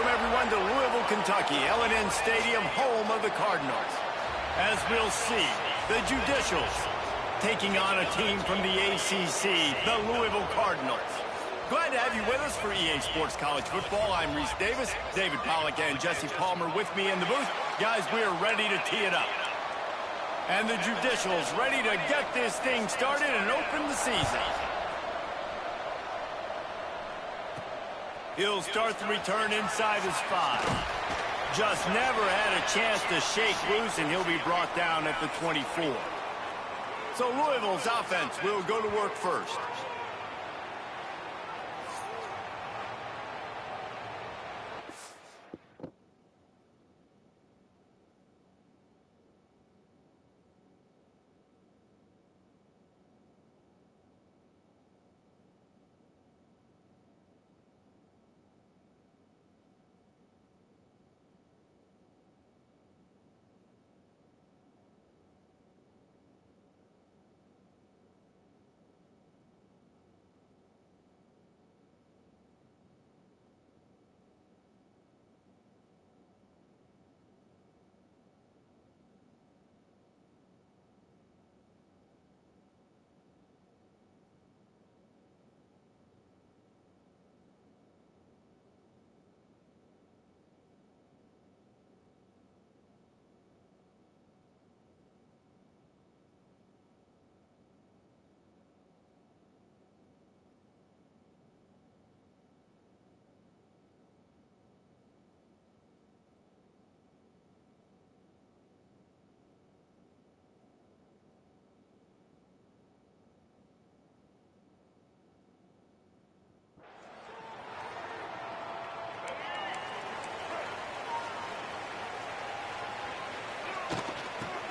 welcome everyone to Louisville, Kentucky, L&N Stadium, home of the Cardinals. As we'll see, the Judicials taking on a team from the ACC, the Louisville Cardinals. Glad to have you with us for EA Sports College Football. I'm Reese Davis, David Pollack and Jesse Palmer with me in the booth. Guys, we are ready to tee it up. And the Judicials ready to get this thing started and open the season. He'll start the return inside his 5. Just never had a chance to shake loose, and he'll be brought down at the 24. So Louisville's offense will go to work first.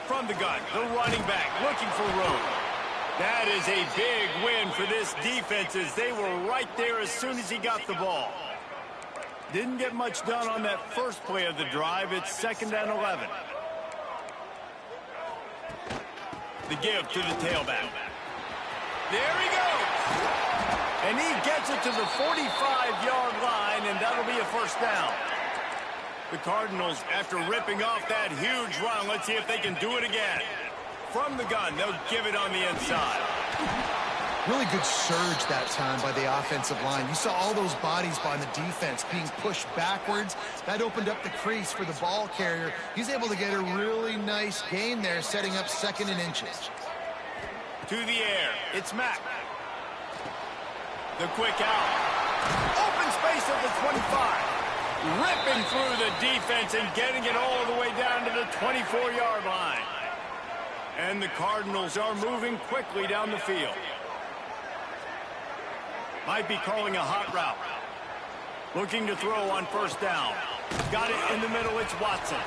From the gun, the running back looking for room. That is a big win for this defense as they were right there as soon as he got the ball. Didn't get much done on that first play of the drive. It's 2nd and 11. The give to the tailback. There he goes. And he gets it to the 45-yard line, and that'll be a first down. The Cardinals, after ripping off that huge run, let's see if they can do it again. From the gun, they'll give it on the inside. Really good surge that time by the offensive line. You saw all those bodies by the defense being pushed backwards. That opened up the crease for the ball carrier. He's able to get a really nice gain there, setting up 2nd and inches. To the air, it's Mack. The quick out. Open space at the 25. Ripping through the defense and getting it all the way down to the 24-yard line. And the Cardinals are moving quickly down the field. Might be calling a hot route. Looking to throw on first down. Got it in the middle, it's Watson.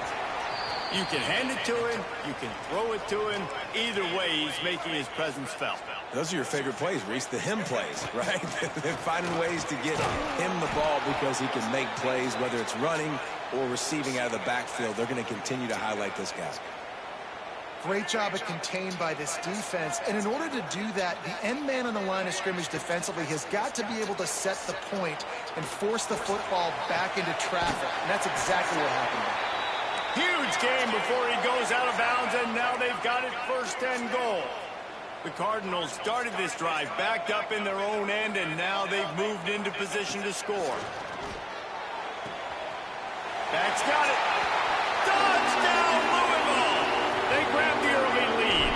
You can hand it to him, you can throw it to him. Either way, he's making his presence felt. Those are your favorite plays, Reese, the him plays, right? They're finding ways to get him the ball because he can make plays, whether it's running or receiving out of the backfield. They're going to continue to highlight this guy. Great job at contained by this defense. And in order to do that, the end man on the line of scrimmage defensively has got to be able to set the point and force the football back into traffic. And that's exactly what happened. Huge game before he goes out of bounds, and now they've got it 1st and goal. The Cardinals started this drive backed up in their own end, and now they've moved into position to score. Mack's got it. Touchdown, Louisville! They grab the early lead.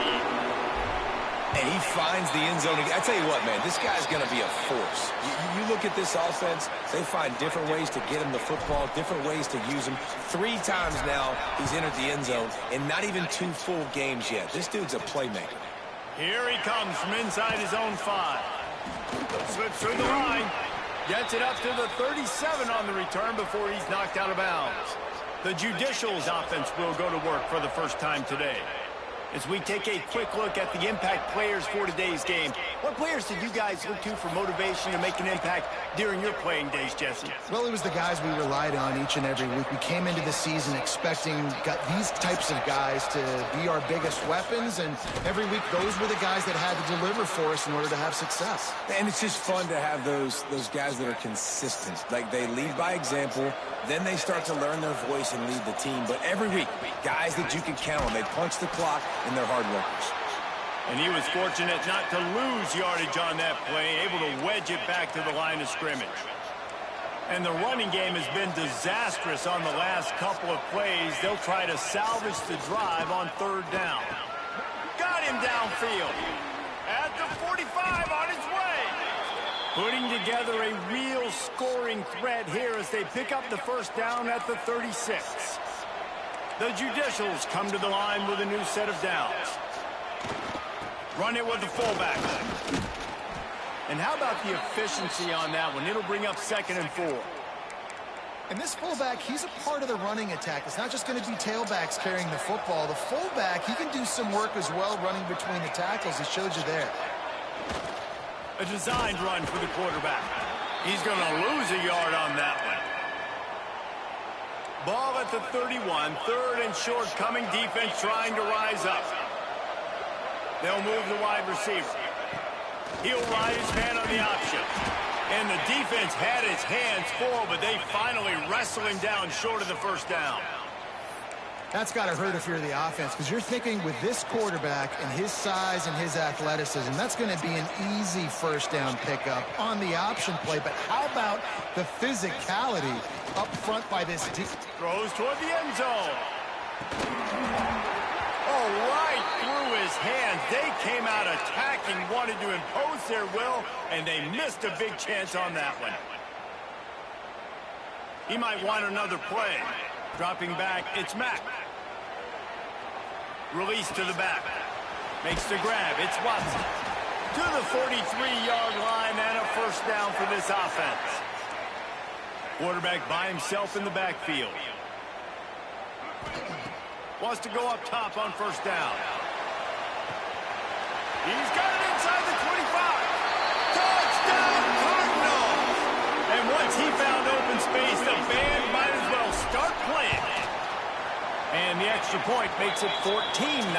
And he finds the end zone. I tell you what, man, this guy's going to be a force. You look at this offense, they find different ways to get him the football, different ways to use him. 3 times now he's entered the end zone, and not even 2 full games yet. This dude's a playmaker. Here he comes from inside his own 5. Slips through the line. Gets it up to the 37 on the return before he's knocked out of bounds. The Judicials offense will go to work for the first time today. As we take a quick look at the impact players for today's game, What players did you guys look to for motivation to make an impact during your playing days, Jesse? Well, it was the guys we relied on each and every week. We came into the season expecting these types of guys to be our biggest weapons, and every week those were the guys that had to deliver for us in order to have success. And it's just fun to have those guys that are consistent. Like, they lead by example, then they start to learn their voice and lead the team. But every week, guys that you can count on, they punch the clock, and they're hard workers. And he was fortunate not to lose yardage on that play, able to wedge it back to the line of scrimmage. And the running game has been disastrous on the last couple of plays. They'll try to salvage the drive on third down. Got him downfield. At the 45 on his way. Putting together a real scoring threat here as they pick up the first down at the 36. The Judicials come to the line with a new set of downs. Run it with the fullback. And how about the efficiency on that one? It'll bring up 2nd and 4. And this fullback, he's a part of the running attack. It's not just going to be tailbacks carrying the football. The fullback, he can do some work as well running between the tackles. He showed you there. A designed run for the quarterback. He's going to lose a yard on that one. Ball at the 31. 3rd and short coming. Defense trying to rise up. They'll move the wide receiver. He'll ride his man on the option. And the defense had his hands full, but they finally wrestle him down short of the first down. That's got to hurt if you're the offense, because you're thinking with this quarterback and his size and his athleticism, that's going to be an easy first down pickup on the option play. But how about the physicality up front by this team? Throws toward the end zone. Oh, right through his hands. They came out attacking, wanted to impose their will, and they missed a big chance on that one. He might want another play. Dropping back, it's Mack. Release to the back. Makes the grab, it's Watson. To the 43-yard line and a first down for this offense. Quarterback by himself in the backfield. Wants to go up top on first down. He's got it inside the 25. Touchdown, Cardinals! And once he found open space, the band might as well start playing. And the extra point makes it 14-0.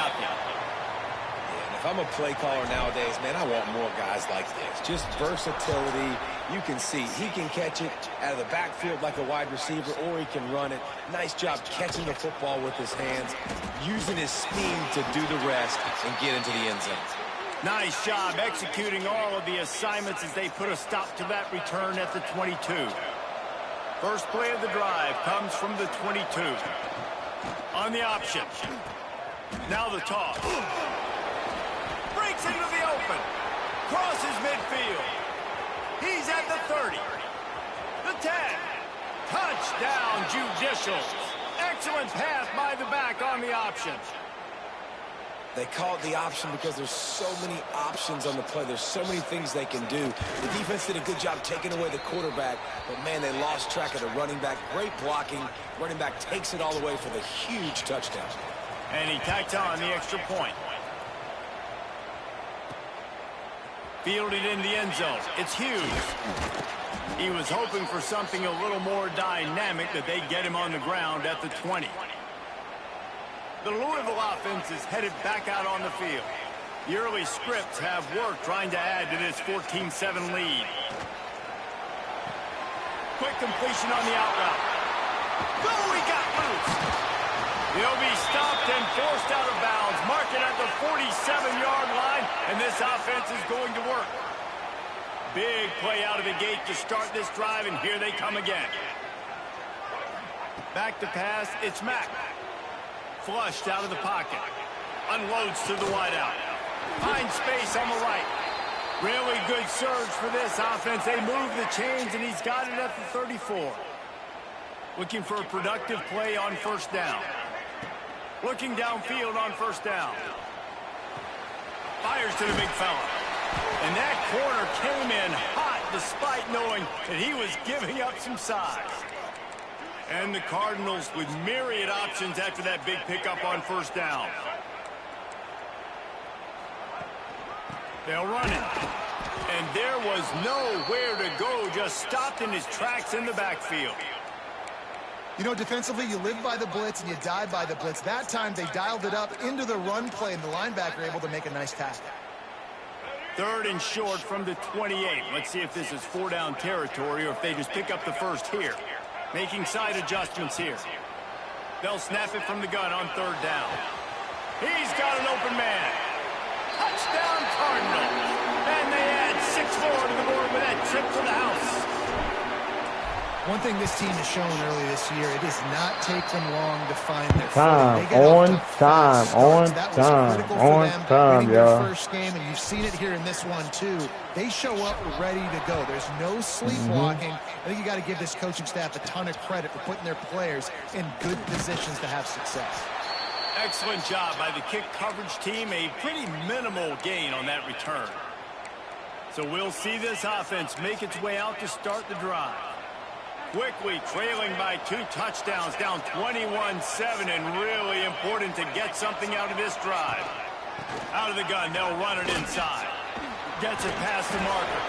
If I'm a play caller nowadays, man, I want more guys like this. Just versatility. You can see he can catch it out of the backfield like a wide receiver, or he can run it. Nice job catching the football with his hands, using his speed to do the rest and get into the end zone. Nice job executing all of the assignments as they put a stop to that return at the 22. First play of the drive comes from the 22. On the option. Now the toss. Breaks into the open. Crosses midfield. He's at the 30. The 10. Touchdown, Judicials. Excellent pass by the back on the option. They call it the option because there's so many options on the play. There's so many things they can do. The defense did a good job taking away the quarterback, but, man, they lost track of the running back. Great blocking. Running back takes it all the way for the huge touchdown. And he tacked on the extra point. Fielded in the end zone. It's Hughes. He was hoping for something a little more dynamic, that they get him on the ground at the 20. The Louisville offense is headed back out on the field. The early scripts have worked trying to add to this 14-7 lead. Quick completion on the out route. Oh, he got loose. He'll be stopped and forced out of bounds. Mark it at the 47-yard line, and this offense is going to work. Big play out of the gate to start this drive, and here they come again. Back to pass, it's Mack. Flushed out of the pocket. Unloads to the wideout. Finds space on the right. Really good surge for this offense. They move the chains, and he's got it at the 34. Looking for a productive play on first down. Looking downfield on first down. Fires to the big fella. And that corner came in hot despite knowing that he was giving up some size. And the Cardinals with myriad options after that big pickup on first down. They'll run it. And there was nowhere to go, just stopped in his tracks in the backfield. You know, defensively, you live by the blitz and you die by the blitz. That time, they dialed it up into the run play, and the linebacker able to make a nice tackle. 3rd and short from the 28. Let's see if this is 4-down territory or if they just pick up the first here. Making side adjustments here. They'll snap it from the gun on 3rd down. He's got an open man. Touchdown Cardinals. And they add 6 more to the board with that trip to the house. One thing this team has shown early this year, it does not take them long to find their time, footing. They get on off to time, fast on starts. That was time, critical for on them time, winning their y'all. first game, and you've seen it here in this one too. They show up ready to go. There's no sleepwalking. I think you got to give this coaching staff a ton of credit for putting their players in good positions to have success. Excellent job by the kick coverage team. A pretty minimal gain on that return. So we'll see this offense make its way out to start the drive. Quickly trailing by 2 touchdowns, down 21-7, and really important to get something out of this drive. Out of the gun, they'll run it inside. Gets it past the marker.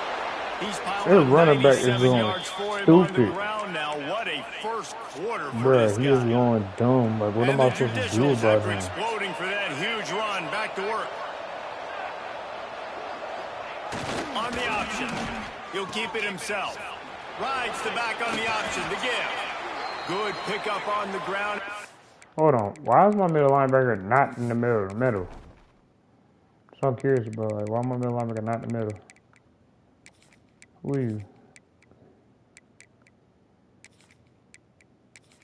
He's piled up 97 yards for him on the ground now. What a first quarter for this guy. Bruh, he is going dumb. Like, what am I supposed to do about him? Exploding for that huge run. Back to work. On the option. He'll keep it himself. Rides the back on the option to give. Good pickup on the ground. Hold on. Why is my middle linebacker not in the middle? So I'm curious about, like, why my middle linebacker not in the middle? Who are you?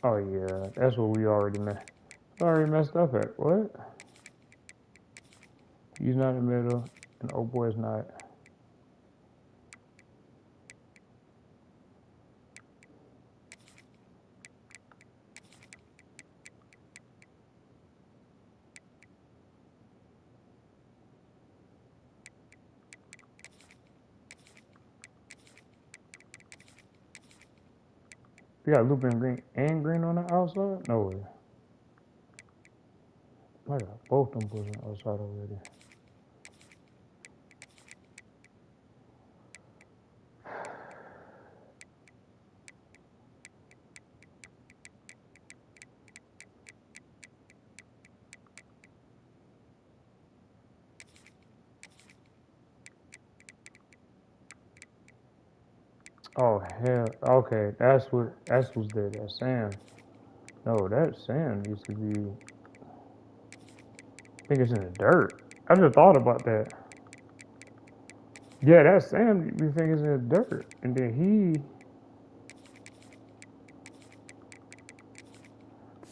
Oh, yeah. That's what we already messed up at. What? He's not in the middle, and oh boy's not. We got Lupin green on the outside? No way. I got both them boys on the outside already. Oh hell! Okay, that's who's there. That's Sam. No, that Sam used to be. I think it's in the dirt. I just thought about that. Yeah, that's Sam. We think it's in the dirt, and then he.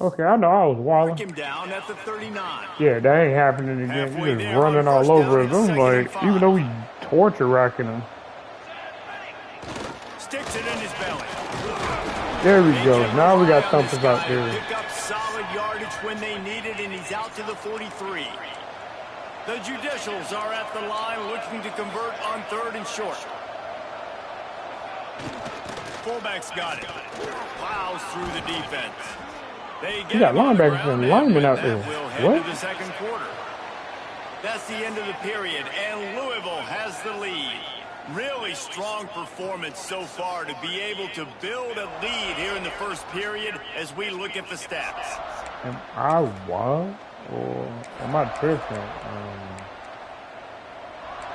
Okay, I know I was wilding. Him down at the 39. Yeah, that ain't happening again. He's just running all over us. I'm like, even though we torture racking him. Sticks it in his belly. There we go. Now we got thumpers out there. Pick up solid yardage when they need it, and he's out to the 43. The Judicials are at the line looking to convert on 3rd and short. Fullback's got it. Plows through the defense. They get got linebackers and linemen out there. We'll head What? to the second quarter. That's the end of the period, and Louisville has the lead. Really strong performance so far to be able to build a lead here in the first period as we look at the stats. Am I wild or am I tripping?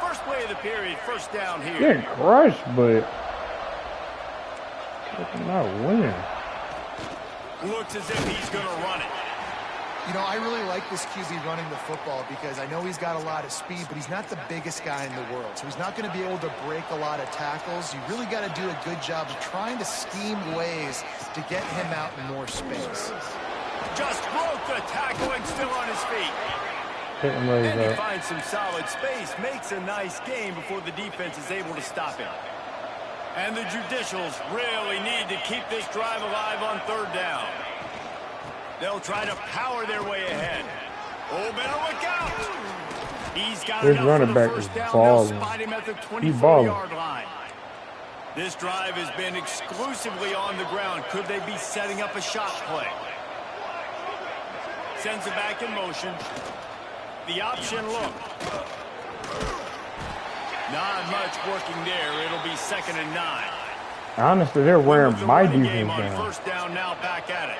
First play of the period, first down here. Getting crushed, but not winning. Looks as if he's going to run it. You know, I really like this QB running the football because I know he's got a lot of speed, but he's not the biggest guy in the world. So he's not going to be able to break a lot of tackles. You really got to do a good job of trying to scheme ways to get him out in more space. Just broke the tackle and still on his feet. And he finds some solid space, makes a nice game before the defense is able to stop him. And the Judicials really need to keep this drive alive on 3rd down. They'll try to power their way ahead. Oh, better look out! He's got his enough running for the back first is down. balling. They'll spot him at the He's balling. 24-yard line. This drive has been exclusively on the ground. Could they be setting up a shot play? Sends it back in motion. The option look. Not much working there. It'll be 2nd and 9. Honestly, they're wearing The my running defense game on down. 1st down now, back at it.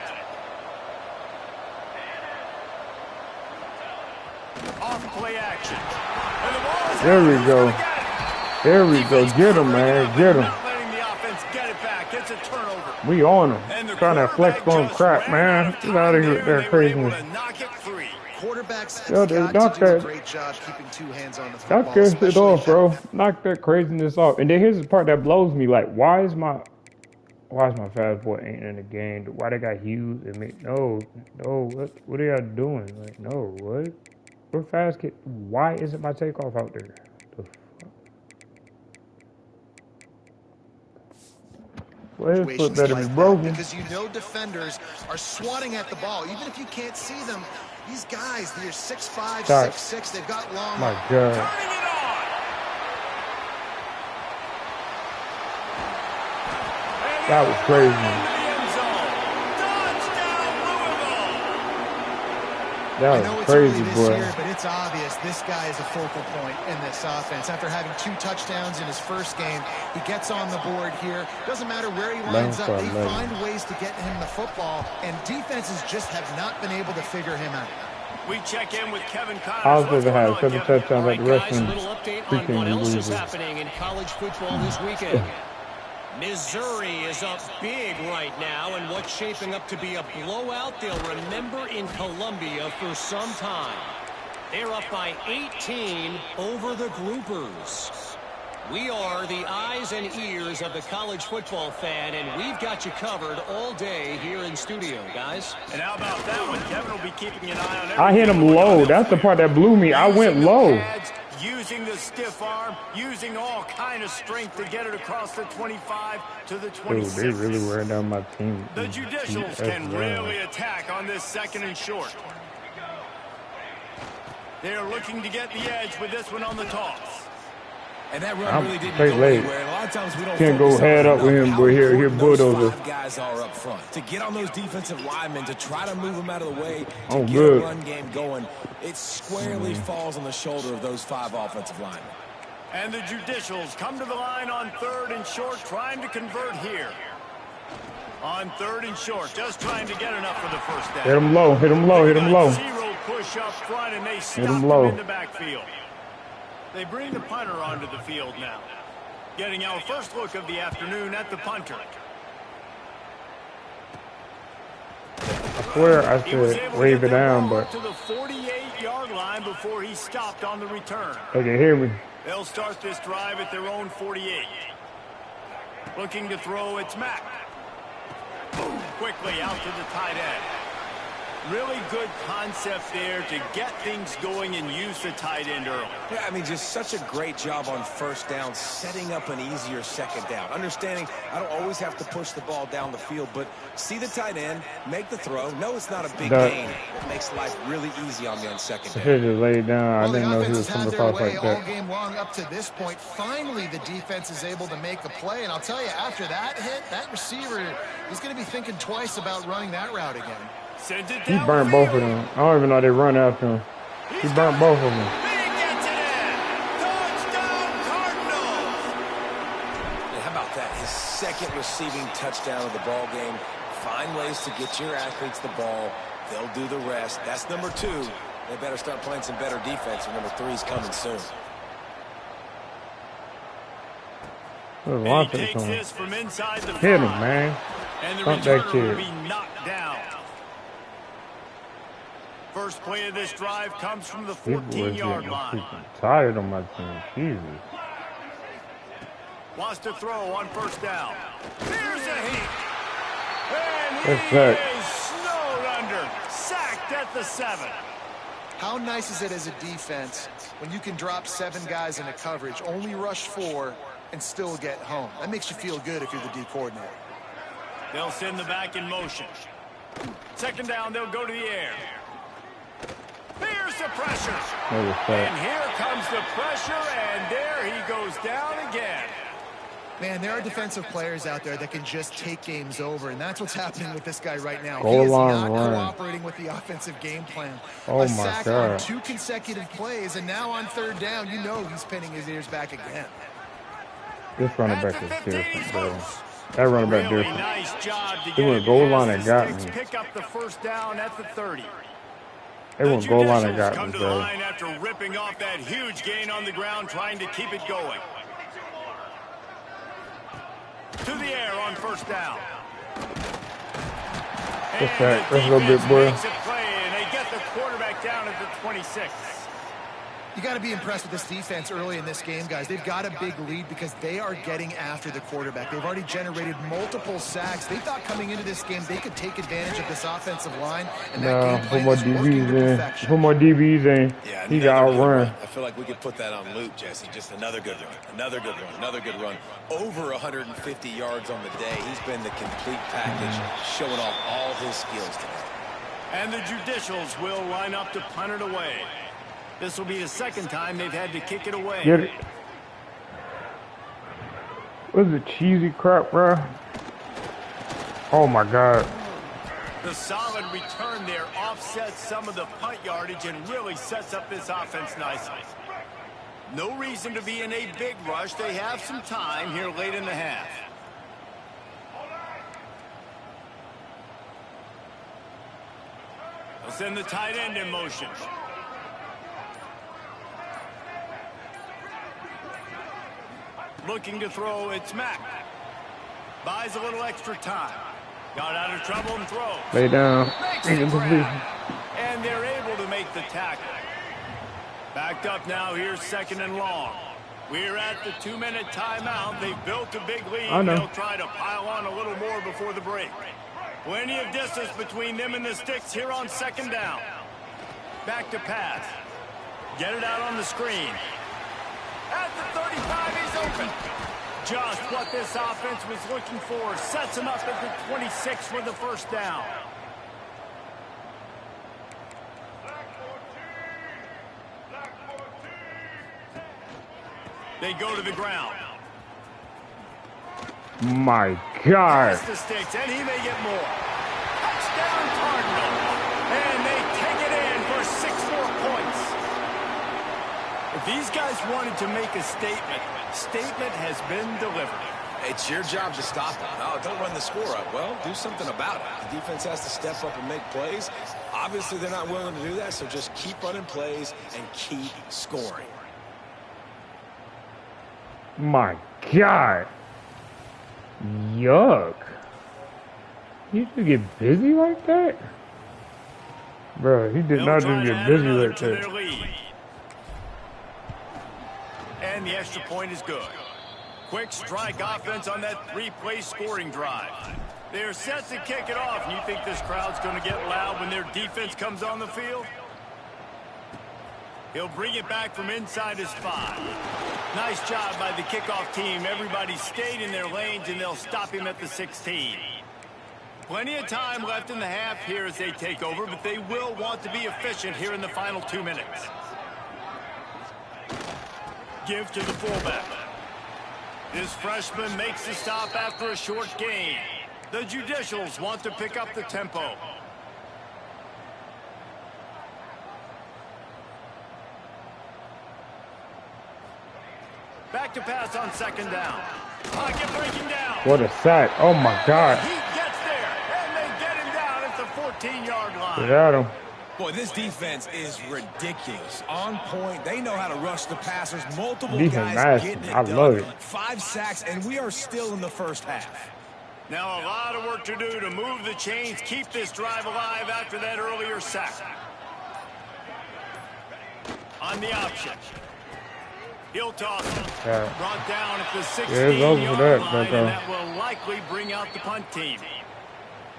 Off play action. And the ball is There out. we Who's go. gonna get it? There we go. Defense Get him, covering man. up Get and him. not letting the offense get it back. It's a turnover. We on him. And the Trying to flex quarterback on just crap, ran man. out of Get time out of here there, with that and they were able craziness. to knock it free. Quarterbacks Yo, have dude, got knock to do a that. great job keeping two hands on the Y'all football. pissed it especially off, bro. Knock that craziness off. And then here's the part that blows me. Like, why is my fast boy ain't in the game? Why they got Hughes and me? No, what are y'all doing? Like, no, what? We're fast kid. Why isn't my takeoff out there? The fuck? Well, his foot better be broken. Because you know defenders are swatting at the ball. Even if you can't see them, these guys, they're 6'5", 6'6", they've got long My arms. God. Turning it on. That was crazy. Into the end zone. Touchdown, Louisville. That I was know it's crazy, early this boy. year, but it's obvious this guy is a focal point in this offense. After having 2 touchdowns in his first game, he gets on the board here. Doesn't matter where he lines up, they find ways to get him the football, and defenses just have not been able to figure him out. We check in with Kevin Connors. I was supposed What's to going have on, 7 Kevin? touchdowns like the Guys, rest a of little update on freaking what else is Louisville. happening in college football this weekend. Missouri is up big right now, and what's shaping up to be a blowout they'll remember in Columbia for some time. They're up by 18 over the Groupers. We are the eyes and ears of the college football fan, and we've got you covered all day here in studio, guys. And how about that one? Kevin will be keeping an eye on everything. I hit him going on low. out That's the there. part that blew me. I went Using the low. pads, using the stiff arm, using all kind of strength to get it across the 25 to the Dude, 26. they really wearing down my team. The Judicials can really attack on this 2nd and short. They're looking to get the edge with this one on the toss. And that run I'm really didn't straight go late. anywhere. And a lot of times we don't Can't go focus on head it up with enough, him, how but here important those bulldozer. 5 guys are up front. To get on those defensive linemen, to try to move them out of the way, to Oh, get good. a run game going, it squarely falls on the shoulder of those 5 offensive linemen. And the Judicials come to the line on 3rd and short, trying to convert here. On 3rd and short, just trying to get enough for the first down. Hit him low, hit him low, hit him low. Zero push up front, and they stop him him low. in the backfield. They bring the punter onto the field now. Getting our first look of the afternoon at the punter. I swear I He was able said to wave get it the down, ball but up to the 48-yard line before he stopped on the return. they can hear me. They'll start this drive at their own 48. Looking to throw, it's Mack. Quickly out to the tight end. Really good concept there to get things going and use the tight end early. Yeah, I mean, just such a great job on 1st down, setting up an easier 2nd down. Understanding I don't always have to push the ball down the field, but see the tight end, make the throw. No, it's not a big gain. It makes life really easy on me on 2nd I down. should just lay it down. I Well, didn't know the he offense was has coming had their across way like all that. game long up to this point. Finally, the defense is able to make a play, and I'll tell you, after that hit, that receiver is going to be thinking twice about running that route again. Sends it He down burned both of them. I don't even know they run after him. He burnt both of them. He gets it in. Touchdown, Cardinals. Yeah, how about that? His 2nd receiving touchdown of the ball game. Find ways to get your athletes the ball. They'll do the rest. That's number 2. They better start playing some better defense, and number 3's coming soon. And he takes this from inside the 5. Hit him, man. And the Bump that returner kid. will be knocked down. First play of this drive comes from the These boys 14-yard getting line. freaking tired on my team. Jesus. Wants to throw on 1st down. Here's a heat. And he That's that. is snowed under. Sacked at the 7. How nice is it as a defense when you can drop 7 guys in a coverage, only rush 4, and still get home? That makes you feel good if you're the D coordinator. They'll send the back in motion. 2nd down, they'll go to the air. Here's the pressure. That was And fat. here comes the pressure, and there he goes down again. Man, there are defensive players out there that can just take games over, and that's what's happening with this guy right now. He is not cooperating with the offensive game plan. A sack on 2 consecutive plays, and now on 3rd down, you know he's pinning his ears back again. This running back is different, bro. That running back Really different. nice job to They get went goal line past and the got sticks, me. pick up the 1st down at the 30. They went goal line and Judicials got come me, to the bro. line after ripping off that huge gain on the ground, trying to keep it going. To the air on 1st down. What's that? That's a little bit, boy. Makes a play, and they get the quarterback down at the 26. You got to be impressed with this defense early in this game, guys. They've got a big lead because they are getting after the quarterback. They've already generated multiple sacks. They thought coming into this game they could take advantage of this offensive line, and that game plan is working to perfection. Put more DBs in. Yeah, He got outrun. I feel like we could put that on loop, Jesse. Just another good run, another good run, another good run. Over 150 yards on the day. He's been the complete package, showing off all his skills today. And the Judicials will line up to punt it away. This will be the 2nd time they've had to kick it away. Get it. What's the cheesy crap, bro? Oh my God. The solid return there offsets some of the punt yardage and really sets up this offense nicely. No reason to be in a big rush. They have some time here late in the half. They'll send the tight end in motion. Looking to throw, it's Mack. Buys a little extra time. Got out of trouble and throws. Lay down. And they're able to make the tackle. Backed up now, here's 2nd and long. We're at the 2-minute timeout. They've built a big lead. They'll try to pile on a little more before the break. Plenty of distance between them and the sticks here on 2nd down. Back to pass. Get it out on the screen. At the 35, he's open. Just what this offense was looking for. Sets him up at the 26 for the 1st down. They go to the ground. My God. Past the sticks, and he may get more. Touchdown Cardinals. And they take it in for 6 more points. If these guys wanted to make a statement has been delivered. It's your job to stop them. No, don't run the score up. Well, do something about it. The defense has to step up and make plays. Obviously, they're not willing to do that, so just keep running plays and keep scoring. My God. Yuck. You just get busy like that? Bro, he did not just get busy like that. And the extra point is good. Quick strike offense on that 3-play scoring drive. They're set to kick it off. And you think this crowd's going to get loud when their defense comes on the field? He'll bring it back from inside his 5. Nice job by the kickoff team. Everybody stayed in their lanes, and they'll stop him at the 16. Plenty of time left in the half here as they take over, but they will want to be efficient here in the final 2 minutes. Give to the fullback. This freshman makes the stop after a short gain. The Judicials want to pick up the tempo. Back to pass on 2nd down. Pocket breaking down. What a sack. Oh my God. He gets there, and they get him down at the 14-yard line. Get at him. Boy, this defense is ridiculous. On point. They know how to rush the passers. Multiple Defense guys nasty. getting it I done. love it. 5 sacks, and we are still in the first half. Now a lot of work to do to move the chains, keep this drive alive after that earlier sack. On the option. He'll toss him. Yeah. Brought down at the 16-yard it's over for that, line, but, and that will likely bring out the punt team.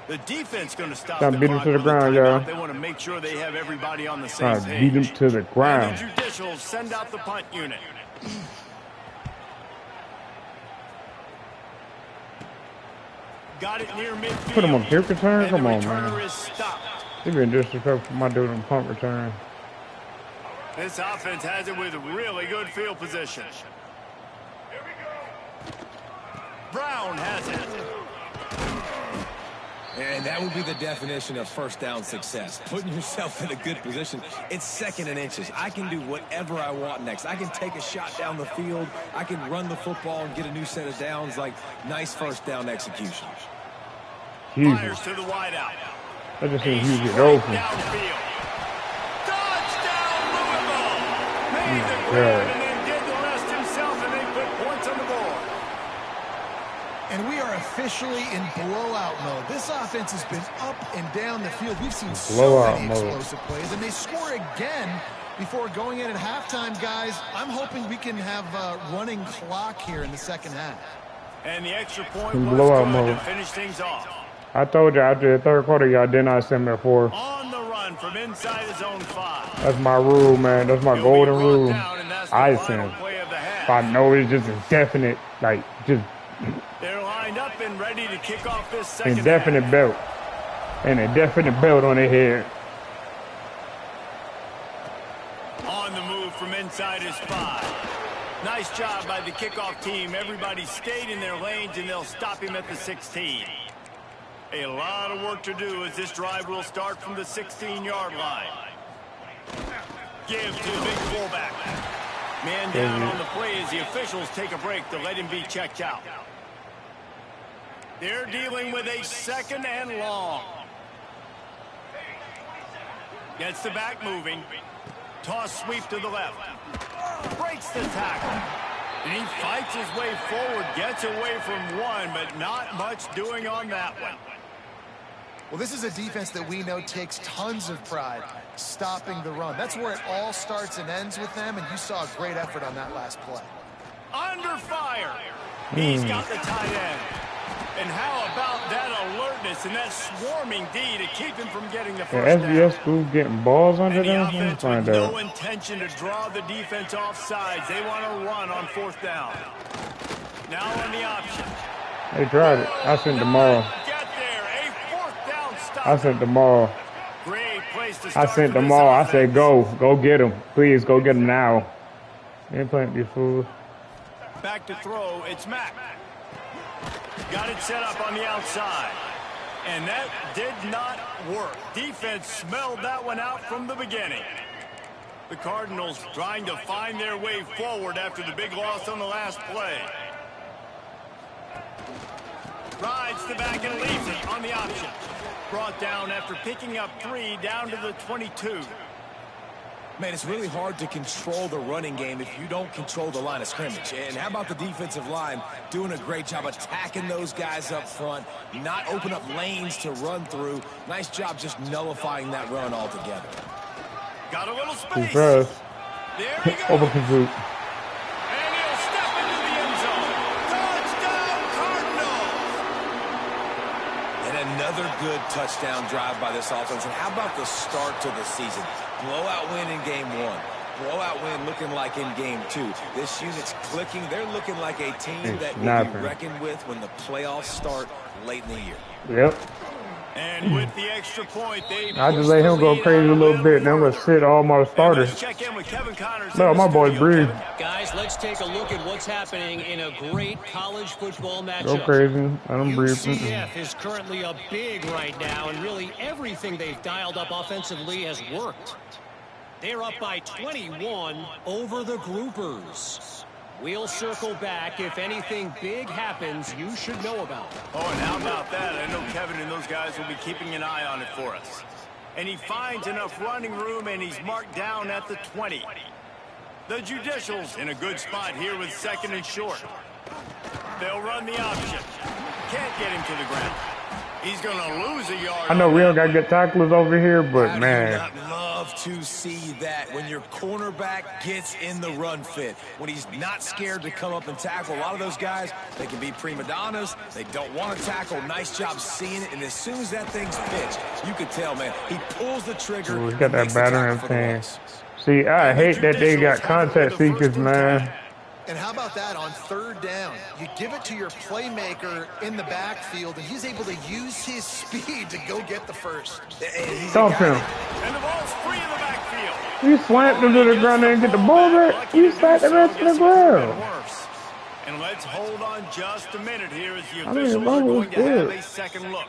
The defense going to stop Trying the to beat him clock to the with ground, timeout. y'all. They want to make sure they have everybody on the same Trying to page. beat him to the ground. And the Judicials send out the punt unit. Got it near midfield. Put him on kick return? And Come the on, returner man. is stopped. He been disrespectful for my dude on punt return. This offense has it with really good field position. Brown has it. And that would be the definition of first down success. Putting yourself in a good position. It's 2nd and inches. I can do whatever I want next. I can take a shot down the field. I can run the football and get a new set of downs. Like, nice first down execution. Fires to the wideout. I just think he's get open. Downfield. Touchdown, Louisville! Made the grab and then did the rest himself, and they put points on the board. And we are officially in blowout mode. This offense has been up and down the field. We've seen so many explosive plays, and they score again before going in at halftime, guys. I'm hoping we can have a running clock here in the second half. And the extra point was good to finish things off. I told you after the third quarter, y'all did not send me for. On the run from inside his own 5. That's my rule, man. That's my golden rule. I send. If I know it's just indefinite, like just. They're lined up and ready to kick off this second indefinite half. belt. And a definite belt on their head. On the move from inside his 5. Nice job by the kickoff team. Everybody stayed in their lanes, and they'll stop him at the 16. A lot of work to do as this drive will start from the 16-yard line. Give to the big fullback. Man down on the play as the officials take a break to let him be checked out. They're dealing with a 2nd and long. Gets the back moving. Toss sweep to the left. Breaks the tackle. And he fights his way forward, gets away from one, but not much doing on that one. Well, this is a defense that we know takes tons of pride stopping the run. That's where it all starts and ends with them, and you saw a great effort on that last play. Under fire. He's got the tight end. And how about that alertness and that swarming D to keep him from getting the first down? SBS school getting balls under and the them? offense with no intention to draw the defense off sides. They want to run on 4th down. Now on the option. They tried it. I sent them all. Get there. A 4th down stop. I sent them all. Great place to start. I sent them all. I said, go get them. Please, go get them now. They ain't playing these fools. Back to throw. It's Mack. Got it set up on the outside. And that did not work. Defense smelled that one out from the beginning. The Cardinals trying to find their way forward after the big loss on the last play. Rides the back and leaves it on the option. Brought down after picking up 3 down to the 22. Man, it's really hard to control the running game if you don't control the line of scrimmage. And how about the defensive line doing a great job attacking those guys up front, not open up lanes to run through. Nice job just nullifying that run altogether. Got a little space. There he goes. Overcompute. And he'll step into the end zone. Touchdown, Cardinals! And another good touchdown drive by this offense. And how about the start to the season? Blowout win in game 1. Blowout win looking like in game 2. This unit's clicking. They're looking like a team that will be reckoned with when the playoffs start late in the year. Yep. And with the extra point, I just let him go crazy a little bit. Then I'm going to sit all my starters. Check in with Kevin Connors. No, my boy breathe. Guys, let's take a look at what's happening in a great college football matchup. Go crazy. I don't breathe. UCF is currently up big right now, and really everything they've dialed up offensively has worked. They're up by 21 over the Groupers. We'll circle back. If anything big happens, you should know about it. Oh, and how about that? I know Kevin and those guys will be keeping an eye on it for us. And he finds enough running room, and he's marked down at the 20. The Judicials in a good spot here with 2nd and short. They'll run the option. Can't get him to the ground. He's going to lose a yard. I know we don't got good tacklers over here, but man. I'd love to see that when your cornerback gets in the run fit. When he's not scared to come up and tackle. A lot of those guys, they can be prima donnas. They don't want to tackle. Nice job seeing it. And as soon as that thing's pitched, you can tell, man, he pulls the trigger. Ooh, he's got that battering thing. See, I hate that they got contact seekers, man. And how about that on 3rd down? You give it to your playmaker in the backfield, and he's able to use his speed to go get the first. Dump him. And the ball's free in the backfield. You slammed him to the ground and get the ball back. You sat the rest to the ground. And let's hold on just a minute here as the I mean, officials the are ball was going to have good. a second look.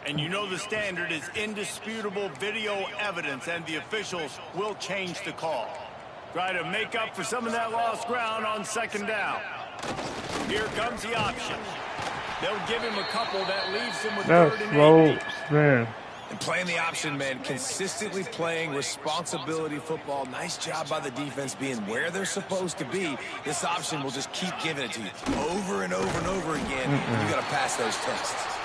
And you know the standard is indisputable video evidence, and the officials will change the call. Try to make up for some of that lost ground on second down. Here comes the option. They'll give him a couple that leaves him with That's 3rd and slow, 8. man. And playing the option, man, consistently playing responsibility football. Nice job by the defense being where they're supposed to be. This option will just keep giving it to you over and over and over again. You got to pass those tests.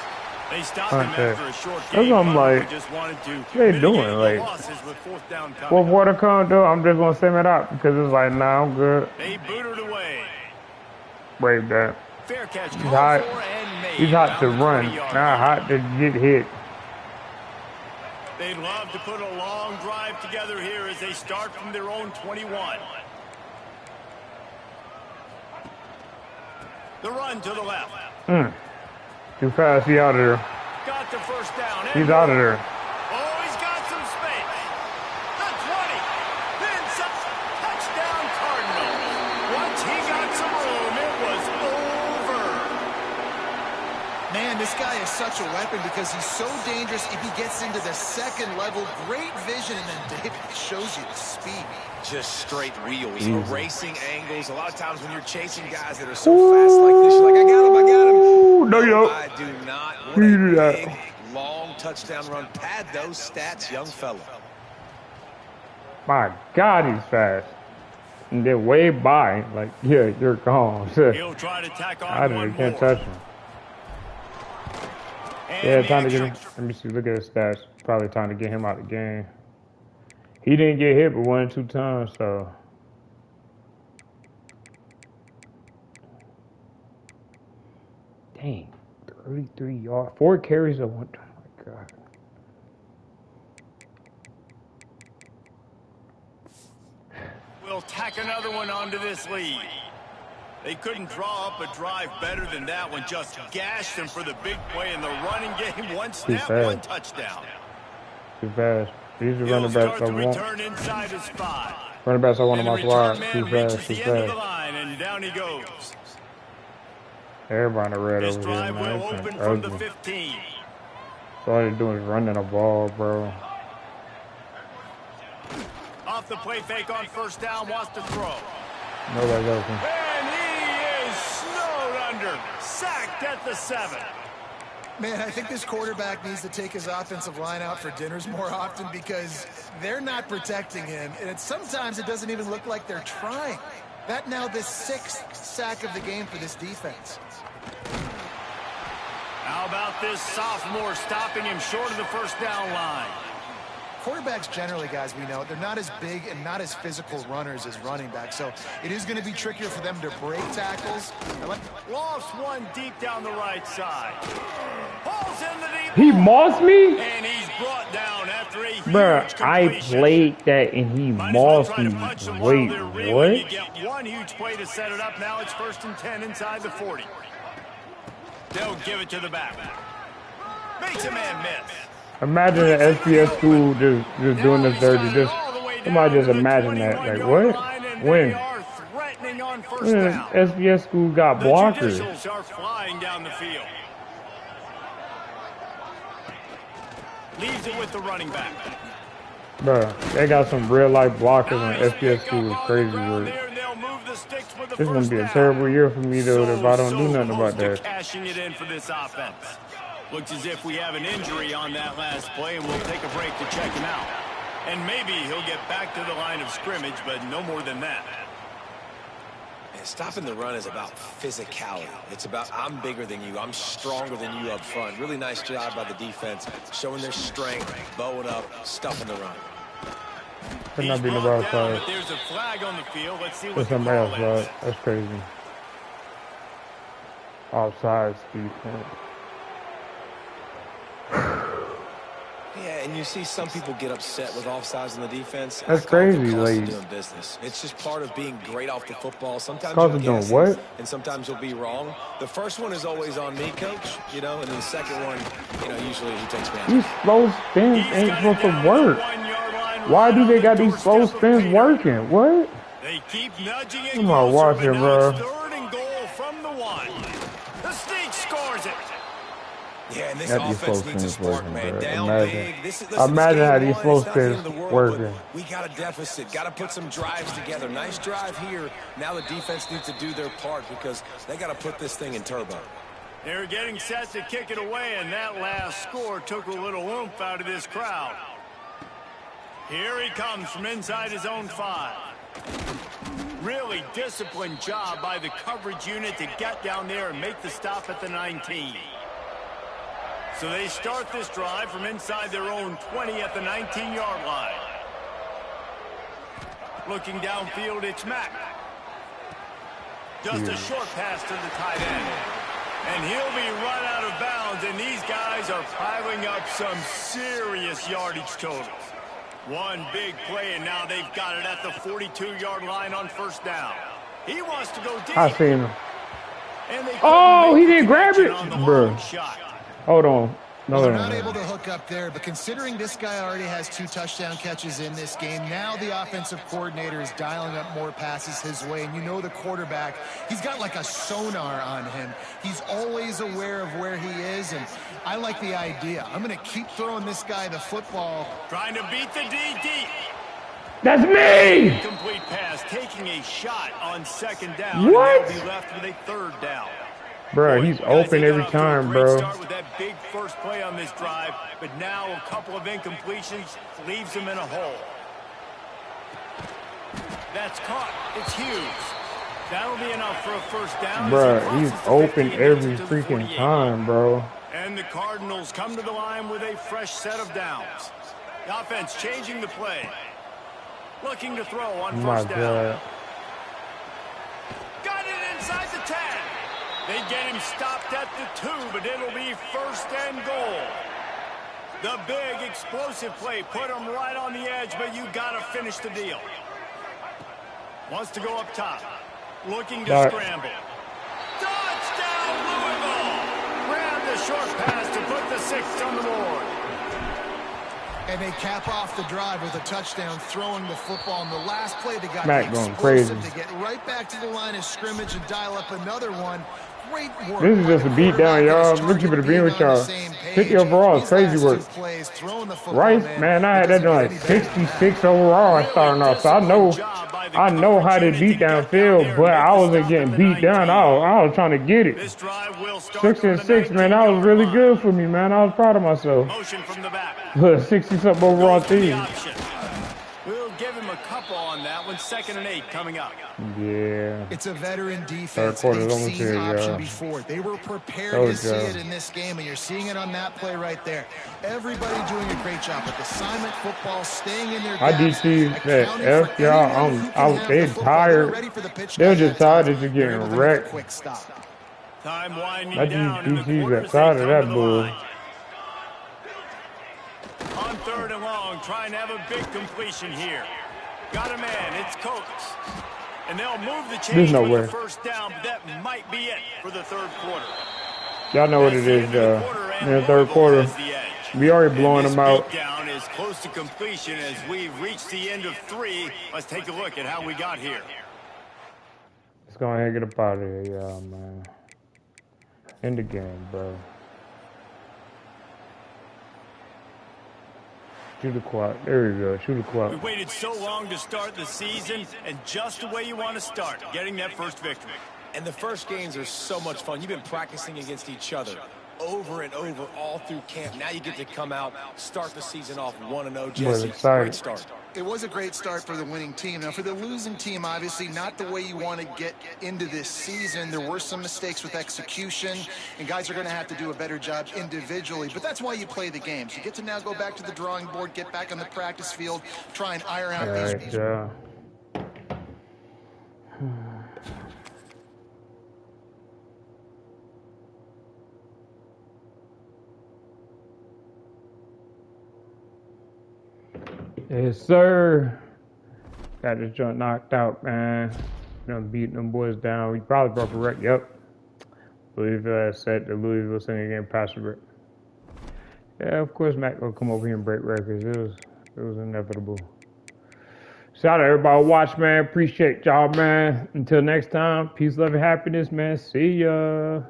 They stopped him after a short That's game. what I'm like, Just wanted to what they doing? mitigate the Like, losses with 4th down coming. what water come do? I'm just gonna send it out because it's like, nah, I'm good. They booted away. Wait, that. Fair catch He's called hot. for and made. He's hot to Down the run, 20-yard not line. hot to get hit. They'd love to put a long drive together here as they start from their own 21. The run to the left. Too fast, he out of there. Got the first down. He's out of there. Oh, he's got some space. The 20. Then some touchdown Cardinals. Once he got some room, it was over. Man, this guy is such a weapon because he's so dangerous if he gets into the second level. Great vision, and then David shows you the speed. Just straight wheels, erasing angles. A lot of times when you're chasing guys that are so fast like this, you're like, I got him. No, you don't. I do not. What You a do that. big, long touchdown run. Pad those stats, young fella. My God, he's fast. And then way by, like, yeah, you're gone. He'll try to tack on I one can't more. touch him. And Yeah, the time to get extra- him. Let me see. Look at his stats. Probably time to get him out of the game. He didn't get hit but 1 or 2 times, so. Dang, 33 yards, 4 carries at 1 time. Oh my God. We'll tack another one onto this lead. They couldn't draw up a drive better than that one. Just gashed them for the big play in the running game. One snap, bad. one touchdown. Too fast. These are He'll running backs start I to want. return inside his 5. Running backs I want on And my the squad. return man Too reaches fast, too the end of the fast. line, and down he goes. Everybody red This over here, drive will man. open It's from the ugly. 15. All they're doing is running the ball, bro. Off the play fake on first down, wants to throw. Nobody's open. And he is snowed under. Sacked at the 7. Man, I think this quarterback needs to take his offensive line out for dinners more often because they're not protecting him. And sometimes it doesn't even look like they're trying. That now the 6th sack of the game for this defense. How about this sophomore stopping him short of the first down line? Quarterbacks generally, guys, we know, they're not as big and not as physical runners as running backs. So it is going to be trickier for them to break tackles. Lost one deep down the right side. Pulls in the deep He ball. mossed me? And he's brought down after a huge Bruh, I completion. played that and he Might as well mossed try to me. punch them while Wait, they're reeling. what? You get one huge play to set it up. Now it's 1st and 10 inside the 40. They'll give it to the back. Makes a man miss. Imagine an SPS school just doing this dirty. Just somebody just imagine that. Like what? When? When SPS school got The blockers? Judicials are flying down the field. Leaves it with the running back. Bruh, they got some real life blockers on SPS school. It's crazy work. This is gonna be a terrible year for me though if I don't do nothing about that. Cashing it in for this offense. Looks as if we have an injury on that last play, and we'll take a break to check him out. And maybe he'll get back to the line of scrimmage, but no more than that. And stopping the run is about physicality. It's about I'm bigger than you. I'm stronger than you up front. Really nice job by the defense, showing their strength, bowing up, stuffing the run. Could not He's be no brought outside. down, but there's a flag on the field. Let's see what There's the somebody else, call is. bro. That's crazy. Offside defense. Yeah, and you see some people get upset with offsides in the defense. That's I call it the crazy, cost of like- doing business. It's just part of being great off the football. Sometimes Cost you'll of doing guess what? and sometimes you'll be wrong. The first one is always on me, coach, you know, and the second one, you know, usually he takes me out. These slow spins He's ain't got it supposed down to at the work. 1-yard line, Why right do on they the got these slow doorstep of spins Peter. working? What? They keep nudging it Come on, closer, watch but it, now it's bro. 3rd and goal from the 1. The sneak scores it. Yeah, and this Got these offense flow needs a screens spark, working, man. bro. Down Imagine. big. Listen, Imagine it's how game these 1. flow It's not the end screens of the world, working. but we got a deficit. Got to put some drives together. Nice drive here. Now the defense needs to do their part because they got to put this thing in turbo. They're getting set to kick it away, and that last score took a little oomph out of this crowd. Here he comes from inside his own 5. Really disciplined job by the coverage unit to get down there and make the stop at the 19. So they start this drive from inside their own 20 at the 19-yard line. Looking downfield, it's Mack. Just a short pass to the tight end. And he'll be run out of bounds, and these guys are piling up some serious yardage totals. One big play, and now they've got it at the 42-yard line on 1st down. He wants to go deep. I seen him. And they Oh, he didn't grab connection it? on the Bro. long shot. Hold on. No, Well, they're no, not no. able to hook up there, but considering this guy already has 2 touchdown catches in this game, now the offensive coordinator is dialing up more passes his way, and you know the quarterback, he's got like a sonar on him. He's always aware of where he is, and I like the idea. I'm going to keep throwing this guy the football. Trying to beat the D deep. That's me! Complete pass, taking a shot on 2nd down. What? And they'll be left with a 3rd down. Bro, he's Guys, open they got every off to a time, great bro. start with that big first play on this drive, but now a couple of incompletions leaves them in a hole. That's caught. It's Hughes. That'll be enough for a 1st down. Bro, he's open every freaking time, bro. And the Cardinals come to the line with a fresh set of downs. The offense changing the play. Looking to throw on Oh my 1st down. God. Got it inside the 10. They get him stopped at the 2, but it'll be 1st and goal. The big explosive play put him right on the edge, but you got to finish the deal. Wants to go up top. Looking to scramble. Touchdown, Louisville! Grab the short pass to put the 6 on the board. And they cap off the drive with a touchdown, throwing the football. In the last play, they got Matt the going explosive crazy. to get right back to the line of scrimmage and dial up another one. Great work. This is just a beat down, y'all. Look at the being with y'all. 50 overall is crazy work. Rice, man, I had that doing like 66 overall starting off. So I know how to beat downfield, but I wasn't getting beat down. I was trying to get it. 6 and 6, man. That was really good for me, man. I was proud of myself. Motion from the back. 60-something overall team. We'll give him a couple on that one. 2nd and 8 coming up. Yeah. It's a veteran defense. Third quarter's They've almost seen here, option yeah. before. They were prepared Told to see ya. it in this game, and you're seeing it on that play right there. Everybody doing a great job with assignment football, staying in their I gaps, DC'd that accounting F, for y'all. anyone who can have They're the football. They were tired. ready for the pitch They're count just that tired time. of just They're getting able to make a wrecked. quick stop. Time winding I down in the DC'd quarters. that side They of come that to the bull. line. On 3rd and long, trying to have a big completion here. Got a man. It's Coates. And they'll move the chains no with way. the 1st down. That might be it for the 3rd quarter. Y'all know what it is, in the 3rd quarter. We already blowing them out. Down is close to completion as we've reached the end of 3. Let's take a look at how we got here. Let's go ahead and get up out of here, y'all, man. End the game, bro. Shoot the clock. There we go. Shoot the clock. We waited so long to start the season, and just the way you want to start, getting that first victory. And the first games are so much fun. You've been practicing against each other over and over all through camp. Now you get to come out, start the season off 1-0. Jesse, great start. It was a great start for the winning team. Now, for the losing team, obviously not the way you want to get into this season. There were some mistakes with execution, and guys are going to have to do a better job individually. But that's why you play the games. You get to now go back to the drawing board, get back on the practice field, try and iron out these. Yeah. Yes, sir. Got this joint knocked out, man. Done beating them boys down. We probably broke a record. Yep. Louisville set the Louisville Singing Game passer break. Yeah, of course Mac will come over here and break records. It was inevitable. Shout out to everybody who watch, man. Appreciate y'all, man. Until next time, peace, love, and happiness, man. See ya.